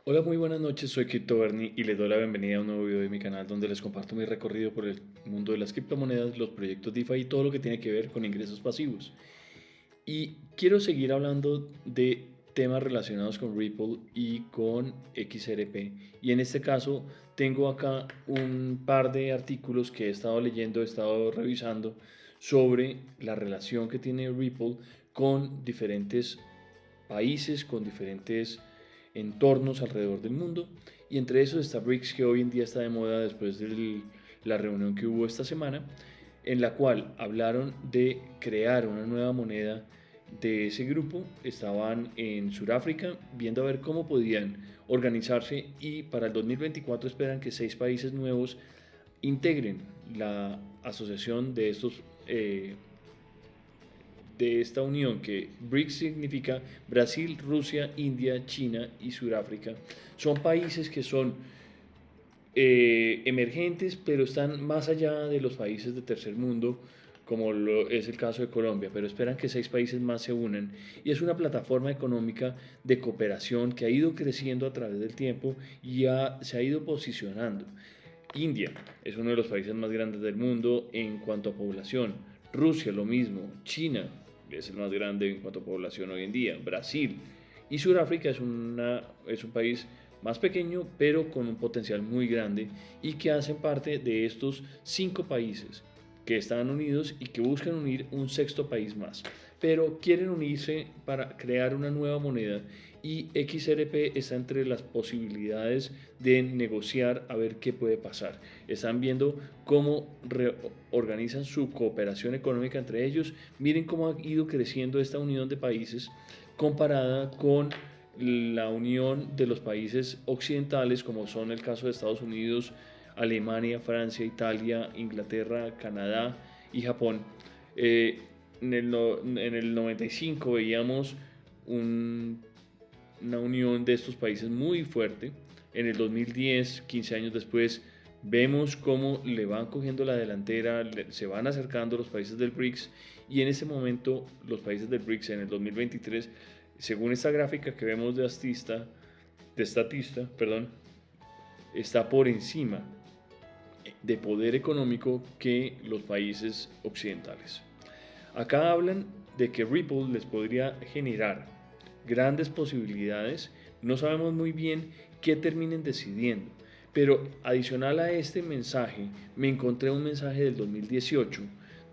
Hola, muy buenas noches, soy Crypto Bernie y les doy la bienvenida a un nuevo video de mi canal donde les comparto mi recorrido por el mundo de las criptomonedas, los proyectos DeFi y todo lo que tiene que ver con ingresos pasivos. Y quiero seguir hablando de temas relacionados con Ripple y con XRP. Y en este caso tengo acá un par de artículos que he estado leyendo, he estado revisando sobre la relación que tiene Ripple con diferentes países, con diferentes entornos alrededor del mundo. Y entre esos está BRICS, que hoy en día está de moda después de la reunión que hubo esta semana, en la cual hablaron de crear una nueva moneda de ese grupo. Estaban en Sudáfrica viendo a ver cómo podían organizarse y para el 2024 esperan que 6 países nuevos integren la asociación de esta unión, que BRICS significa Brasil, Rusia, India, China y Sudáfrica. Son países que son emergentes, pero están más allá de los países de tercer mundo, como lo es el caso de Colombia, pero esperan que 6 países más se unan. Y es una plataforma económica de cooperación que ha ido creciendo a través del tiempo y se ha ido posicionando. India es uno de los países más grandes del mundo en cuanto a población. Rusia lo mismo. China es el más grande en cuanto a población hoy en día. Brasil. Y Sudáfrica es un país más pequeño, pero con un potencial muy grande y que hacen parte de estos 5 países que están unidos y que buscan unir un sexto país más. Pero quieren unirse para crear una nueva moneda y XRP está entre las posibilidades de negociar a ver qué puede pasar. Están viendo cómo organizan su cooperación económica entre ellos. Miren cómo ha ido creciendo esta unión de países comparada con la unión de los países occidentales, como son el caso de Estados Unidos, Alemania, Francia, Italia, Inglaterra, Canadá y Japón. Eh, en el 95 veíamos un una unión de estos países muy fuerte. En el 2010, 15 años después, vemos cómo le van cogiendo la delantera, se van acercando los países del BRICS y en ese momento los países del BRICS en el 2023, según esta gráfica que vemos de estatista, perdón, está por encima de poder económico que los países occidentales. Acá hablan de que Ripple les podría generar grandes posibilidades. No sabemos muy bien qué terminen decidiendo. Pero adicional a este mensaje, me encontré un mensaje del 2018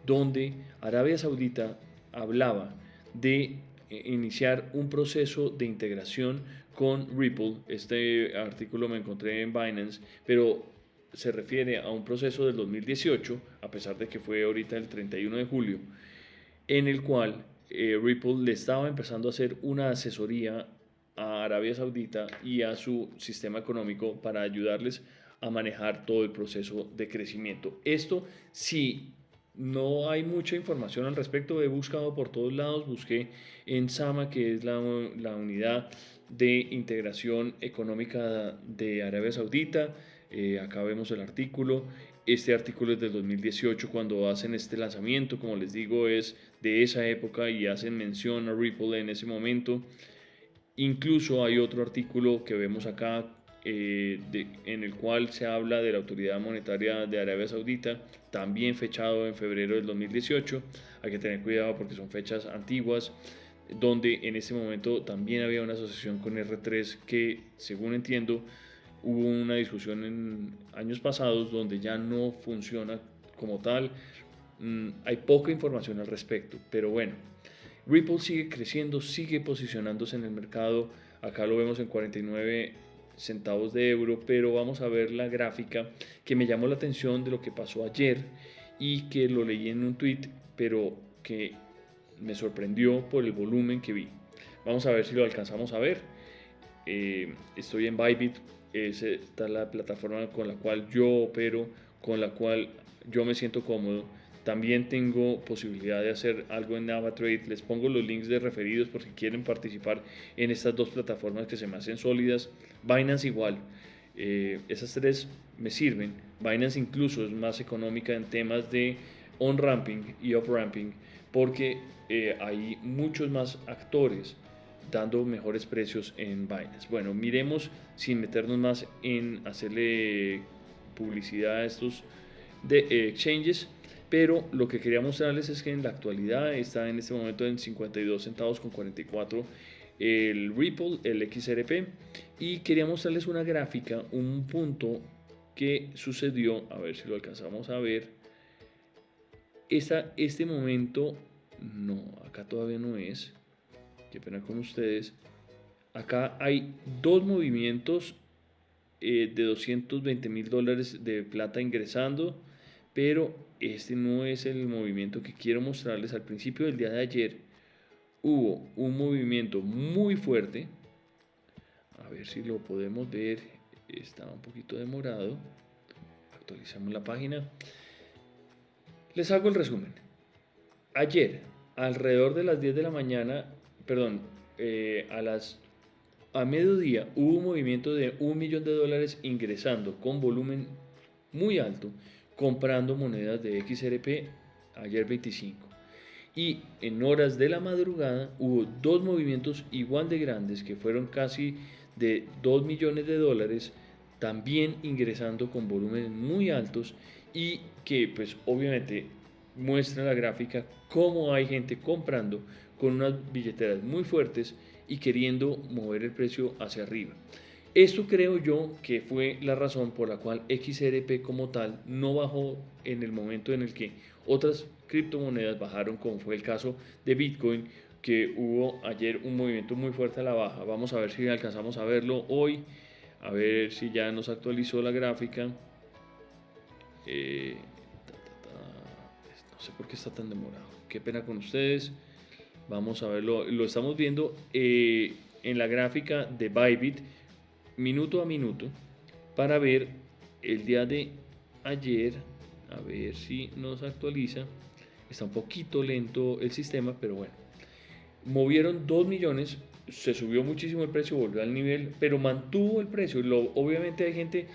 donde Arabia Saudita hablaba de iniciar un proceso de integración con Ripple. Este artículo me encontré en Binance, pero se refiere a un proceso del 2018, a pesar de que fue ahorita el 31 de julio, en el cual Ripple le estaba empezando a hacer una asesoría a Arabia Saudita y a su sistema económico para ayudarles a manejar todo el proceso de crecimiento. Esto sí, no hay mucha información al respecto, he buscado por todos lados, busqué en SAMA, que es la unidad de integración económica de Arabia Saudita. Acá vemos el artículo. Este artículo es del 2018 cuando hacen este lanzamiento, como les digo, es de esa época y hacen mención a Ripple en ese momento. Incluso hay otro artículo que vemos acá en el cual se habla de la Autoridad Monetaria de Arabia Saudita, también fechado en febrero del 2018. Hay que tener cuidado porque son fechas antiguas, donde en ese momento también había una asociación con R3 que, según entiendo, hubo una discusión en años pasados donde ya no funciona como tal. Hay poca información al respecto, pero bueno, Ripple sigue creciendo, sigue posicionándose en el mercado. Acá lo vemos en 49 centavos de euro, pero vamos a ver la gráfica que me llamó la atención de lo que pasó ayer y que lo leí en un tweet, pero que me sorprendió por el volumen que vi. Vamos a ver si lo alcanzamos a ver. Estoy en Bybit, esta es la plataforma con la cual yo opero, con la cual yo me siento cómodo. También tengo posibilidad de hacer algo en NavaTrade. Les pongo los links de referidos por si quieren participar en estas dos plataformas que se me hacen sólidas. Binance igual. Esas tres me sirven. Binance incluso es más económica en temas de on-ramping y off-ramping porque hay muchos más actores. dando mejores precios en Binance. Bueno, miremos sin meternos más en hacerle publicidad a estos exchanges, pero lo que quería mostrarles es que en la actualidad está en este momento en 52 centavos con 44 el Ripple, el XRP, y quería mostrarles una gráfica, un punto que sucedió, a ver si lo alcanzamos a ver. Este momento, no, acá todavía no es, qué pena con ustedes. Acá hay dos movimientos de $220,000 de plata ingresando, pero este no es el movimiento que quiero mostrarles. Al principio del día de ayer hubo un movimiento muy fuerte, a ver si lo podemos ver, está un poquito demorado, actualizamos la página. Les hago el resumen. Ayer, alrededor de las 10 de la mañana, perdón, a mediodía hubo un movimiento de $1 millón ingresando con volumen muy alto, comprando monedas de XRP ayer 25. Y en horas de la madrugada hubo dos movimientos igual de grandes que fueron casi de $2 millones, también ingresando con volúmenes muy altos y que pues obviamente muestra la gráfica cómo hay gente comprando con unas billeteras muy fuertes y queriendo mover el precio hacia arriba. Esto creo yo que fue la razón por la cual XRP como tal no bajó en el momento en el que otras criptomonedas bajaron, como fue el caso de Bitcoin, que hubo ayer un movimiento muy fuerte a la baja. Vamos a ver si alcanzamos a verlo hoy, a ver si ya nos actualizó la gráfica. No sé por qué está tan demorado, qué pena con ustedes. Vamos a verlo, lo estamos viendo en la gráfica de Bybit minuto a minuto para ver el día de ayer, a ver si nos actualiza. Está un poquito lento el sistema, pero bueno, movieron 2 millones, se subió muchísimo el precio, volvió al nivel, pero mantuvo el precio. Obviamente hay gente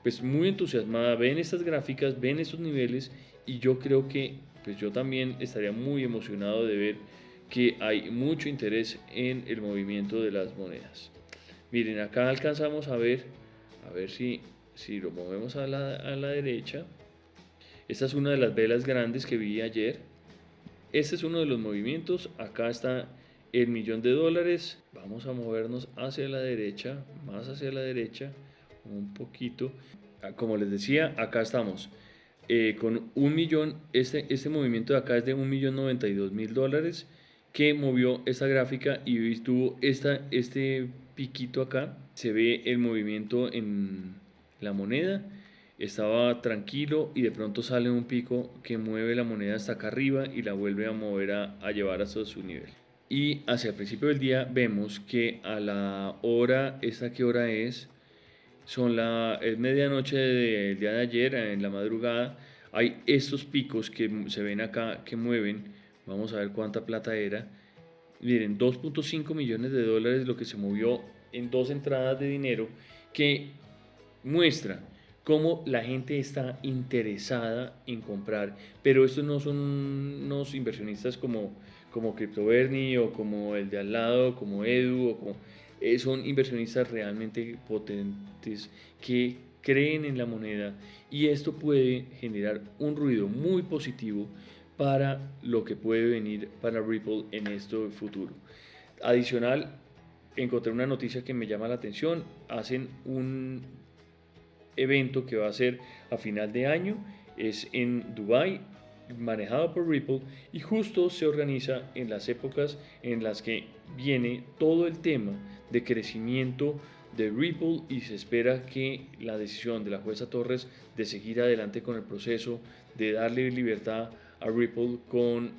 pues muy entusiasmada, ven estas gráficas, ven estos niveles, y yo creo que pues yo también estaría muy emocionado de ver que hay mucho interés en el movimiento de las monedas. Miren, acá alcanzamos a ver si lo movemos a la derecha. Esta es una de las velas grandes que vi ayer. Este es uno de los movimientos. Acá está el $1 millón. Vamos a movernos hacia la derecha, más hacia la derecha, un poquito. Como les decía, acá estamos con 1 millón. Este movimiento de acá es de $1.092.000 que movió esta gráfica y tuvo este piquito acá. Se ve el movimiento en la moneda, estaba tranquilo y de pronto sale un pico que mueve la moneda hasta acá arriba y la vuelve a mover a llevar hasta su nivel. Y hacia el principio del día vemos que a la hora, ¿esta qué hora es? Es medianoche del día de ayer, en la madrugada. Hay estos picos que se ven acá que mueven. Vamos a ver cuánta plata era. Miren, $2.5 millones lo que se movió en dos entradas de dinero, que muestra cómo la gente está interesada en comprar. Pero estos no son unos inversionistas como Crypto Bernie o como el de al lado, como Edu, son inversionistas realmente potentes que creen en la moneda, y esto puede generar un ruido muy positivo para lo que puede venir para Ripple en este futuro. Adicional, encontré una noticia que me llama la atención. Hacen un evento que va a ser a final de año, es en Dubai, manejado por Ripple, y justo se organiza en las épocas en las que viene todo el tema de crecimiento de Ripple, y se espera que la decisión de la jueza Torres de seguir adelante con el proceso, de darle libertad a Ripple con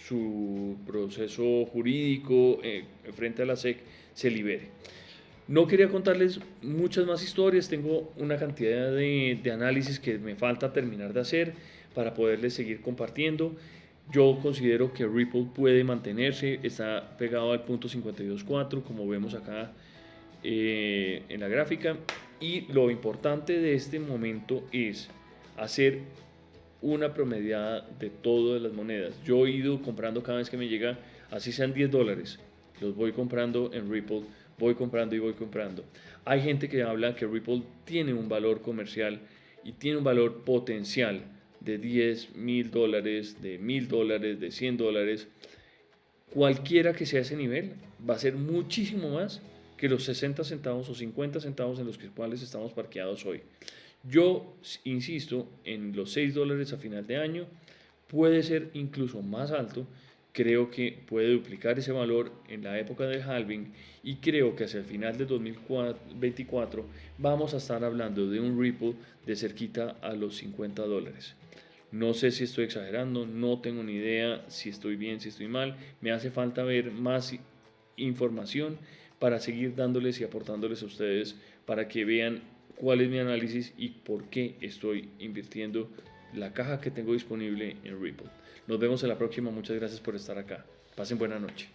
su proceso jurídico frente a la SEC, se libere. No quería contarles muchas más historias, tengo una cantidad de análisis que me falta terminar de hacer para poderles seguir compartiendo. Yo considero que Ripple puede mantenerse, está pegado al punto 52.4 como vemos acá en la gráfica, y lo importante de este momento es hacer una promediada de todas las monedas. Yo he ido comprando cada vez que me llega, así sean $10, los voy comprando en Ripple, voy comprando y voy comprando. Hay gente que habla que Ripple tiene un valor comercial y tiene un valor potencial de $10,000, de $1,000, de $100. Cualquiera que sea ese nivel va a ser muchísimo más que los 60 centavos o 50 centavos en los cuales estamos parqueados hoy. Yo insisto en los $6 a final de año, puede ser incluso más alto. Creo que puede duplicar ese valor en la época del halving y creo que hacia el final de 2024 vamos a estar hablando de un Ripple de cerquita a los $50. No sé si estoy exagerando, no tengo ni idea si estoy bien, si estoy mal. Me hace falta ver más información para seguir dándoles y aportándoles a ustedes para que vean cuál es mi análisis y por qué estoy invirtiendo la caja que tengo disponible en Ripple. Nos vemos en la próxima. Muchas gracias por estar acá. Pasen buena noche.